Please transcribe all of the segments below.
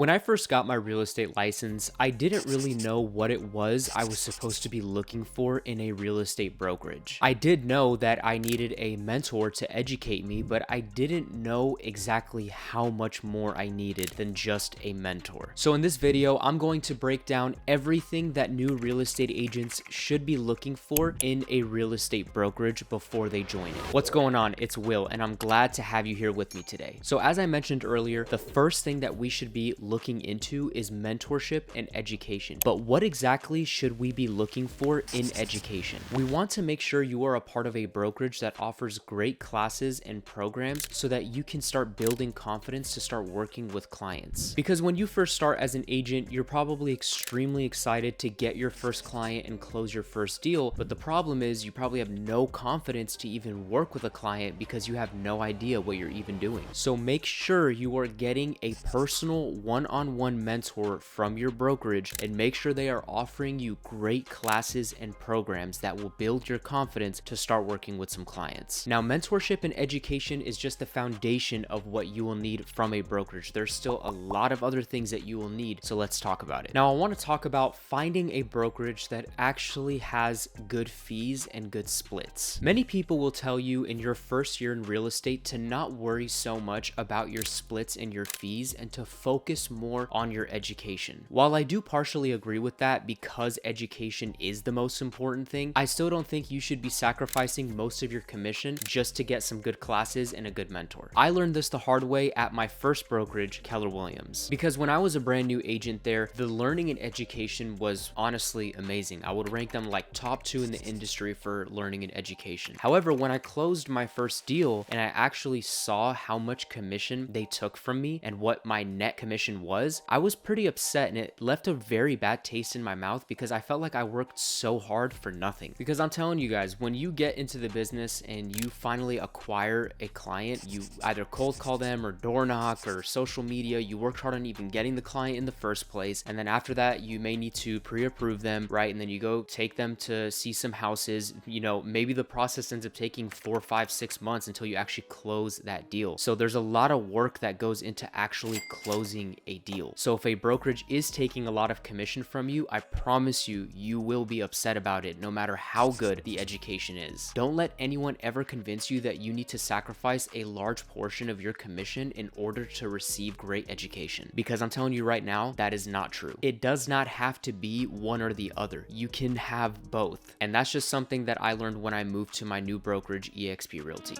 When I first got my real estate license, I didn't really know what it was I was supposed to be looking for in a real estate brokerage. I did know that I needed a mentor to educate me, but I didn't know exactly how much more I needed than just a mentor. So in this video, I'm going to break down everything that new real estate agents should be looking for in a real estate brokerage before they join it. What's going on? It's Will, and I'm glad to have you here with me today. So as I mentioned earlier, the first thing that we should be looking into is mentorship and education. But what exactly should we be looking for in education? We want to make sure you are a part of a brokerage that offers great classes and programs so that you can start building confidence to start working with clients. Because when you first start as an agent, you're probably extremely excited to get your first client and close your first deal. But the problem is you probably have no confidence to even work with a client because you have no idea what you're even doing. So make sure you are getting a personal one-on-one mentor from your brokerage and make sure they are offering you great classes and programs that will build your confidence to start working with some clients. Now, mentorship and education is just the foundation of what you will need from a brokerage. There's still a lot of other things that you will need, so let's talk about it. Now, I want to talk about finding a brokerage that actually has good fees and good splits. Many people will tell you in your first year in real estate to not worry so much about your splits and your fees and to focus more on your education. While I do partially agree with that because education is the most important thing, I still don't think you should be sacrificing most of your commission just to get some good classes and a good mentor. I learned this the hard way at my first brokerage, Keller Williams, because when I was a brand new agent there, the learning and education was honestly amazing. I would rank them like top 2 in the industry for learning and education. However, when I closed my first deal and I actually saw how much commission they took from me and what my net commission was, I was pretty upset, and it left a very bad taste in my mouth because I felt like I worked so hard for nothing. Because I'm telling you guys, when you get into the business and you finally acquire a client, you either cold call them or door knock or social media, you worked hard on even getting the client in the first place, and then after that you may need to pre-approve them, right? And then you go take them to see some houses. You know, maybe the process ends up taking 4, 5, 6 months until you actually close that deal. So there's a lot of work that goes into actually closing a deal. So if a brokerage is taking a lot of commission from you, I promise you, you will be upset about it no matter how good the education is. Don't let anyone ever convince you that you need to sacrifice a large portion of your commission in order to receive great education. Because I'm telling you right now, that is not true. It does not have to be one or the other. You can have both. And that's just something that I learned when I moved to my new brokerage, eXp Realty.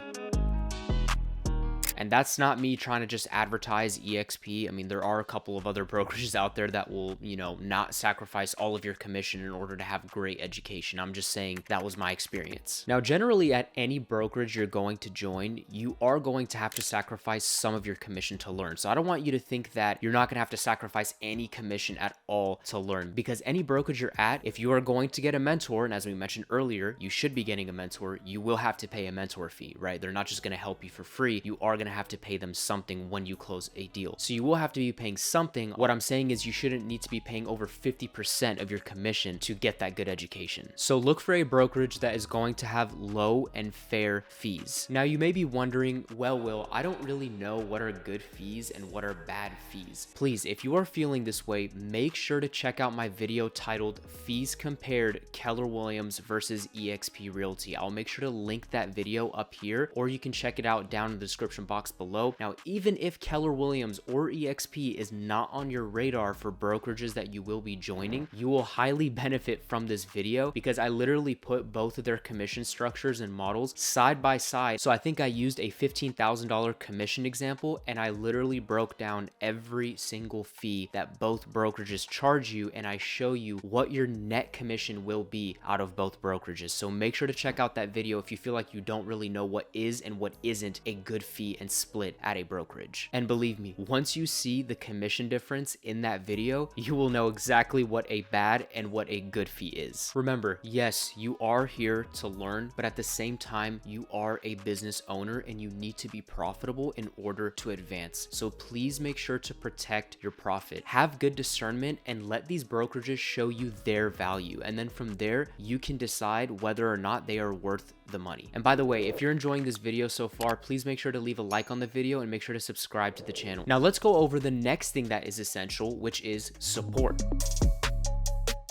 And that's not me trying to just advertise eXp. I mean, there are a couple of other brokerages out there that will, not sacrifice all of your commission in order to have great education. I'm just saying that was my experience. Now, generally at any brokerage you're going to join, you are going to have to sacrifice some of your commission to learn. So I don't want you to think that you're not going to have to sacrifice any commission at all to learn, because any brokerage you're at, if you are going to get a mentor, and as we mentioned earlier, you should be getting a mentor, you will have to pay a mentor fee, right? They're not just going to help you for free. You are going to have to pay them something when you close a deal. So you will have to be paying something. What I'm saying is you shouldn't need to be paying over 50% of your commission to get that good education. So look for a brokerage that is going to have low and fair fees. Now you may be wondering, well, Will, I don't really know what are good fees and what are bad fees. Please, if you are feeling this way, make sure to check out my video titled Fees Compared Keller Williams versus eXp Realty. I'll make sure to link that video up here, or you can check it out down in the description box below. Now, even if Keller Williams or eXp is not on your radar for brokerages that you will be joining, you will highly benefit from this video because I literally put both of their commission structures and models side by side. So I think I used a $15,000 commission example, and I literally broke down every single fee that both brokerages charge you, and I show you what your net commission will be out of both brokerages. So make sure to check out that video if you feel like you don't really know what is and what isn't a good fee and split at a brokerage. And believe me, once you see the commission difference in that video, you will know exactly what a bad and what a good fee is. Remember, yes, you are here to learn, but at the same time, you are a business owner and you need to be profitable in order to advance. So please make sure to protect your profit. Have good discernment and let these brokerages show you their value. And then from there, you can decide whether or not they are worth the money. And by the way, if you're enjoying this video so far, please make sure to leave a like on the video and make sure to subscribe to the channel. Now let's go over the next thing that is essential, which is support.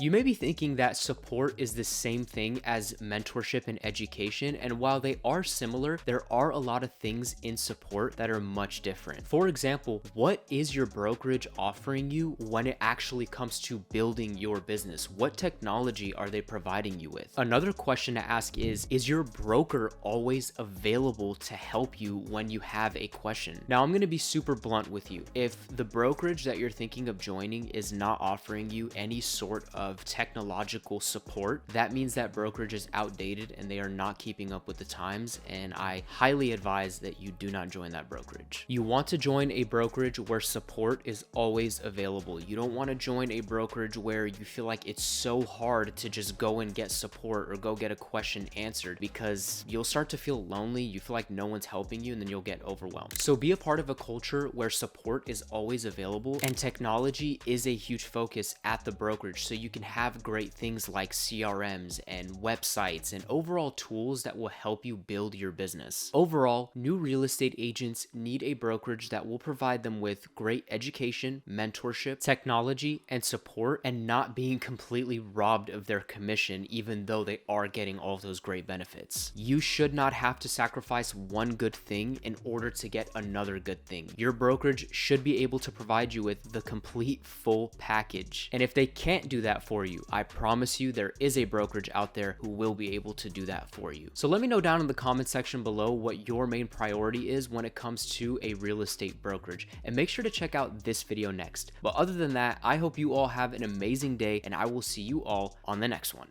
You may be thinking that support is the same thing as mentorship and education, and while they are similar, there are a lot of things in support that are much different. For example, what is your brokerage offering you when it actually comes to building your business? What technology are they providing you with? Another question to ask is your broker always available to help you when you have a question? Now, I'm going to be super blunt with you. If the brokerage that you're thinking of joining is not offering you any sort of technological support, that means that brokerage is outdated and they are not keeping up with the times, and I highly advise that you do not join that brokerage. You want to join a brokerage where support is always available. You don't want to join a brokerage where you feel like it's so hard to just go and get support or go get a question answered, because you'll start to feel lonely, you feel like no one's helping you, and then you'll get overwhelmed. So be a part of a culture where support is always available and technology is a huge focus at the brokerage, so you can have great things like CRMs and websites and overall tools that will help you build your business. Overall, new real estate agents need a brokerage that will provide them with great education, mentorship, technology, and support, and not being completely robbed of their commission even though they are getting all of those great benefits. You should not have to sacrifice one good thing in order to get another good thing. Your brokerage should be able to provide you with the complete full package. And if they can't do that for you, I promise you there is a brokerage out there who will be able to do that for you. So let me know down in the comment section below what your main priority is when it comes to a real estate brokerage, and make sure to check out this video next. But other than that, I hope you all have an amazing day, and I will see you all on the next one.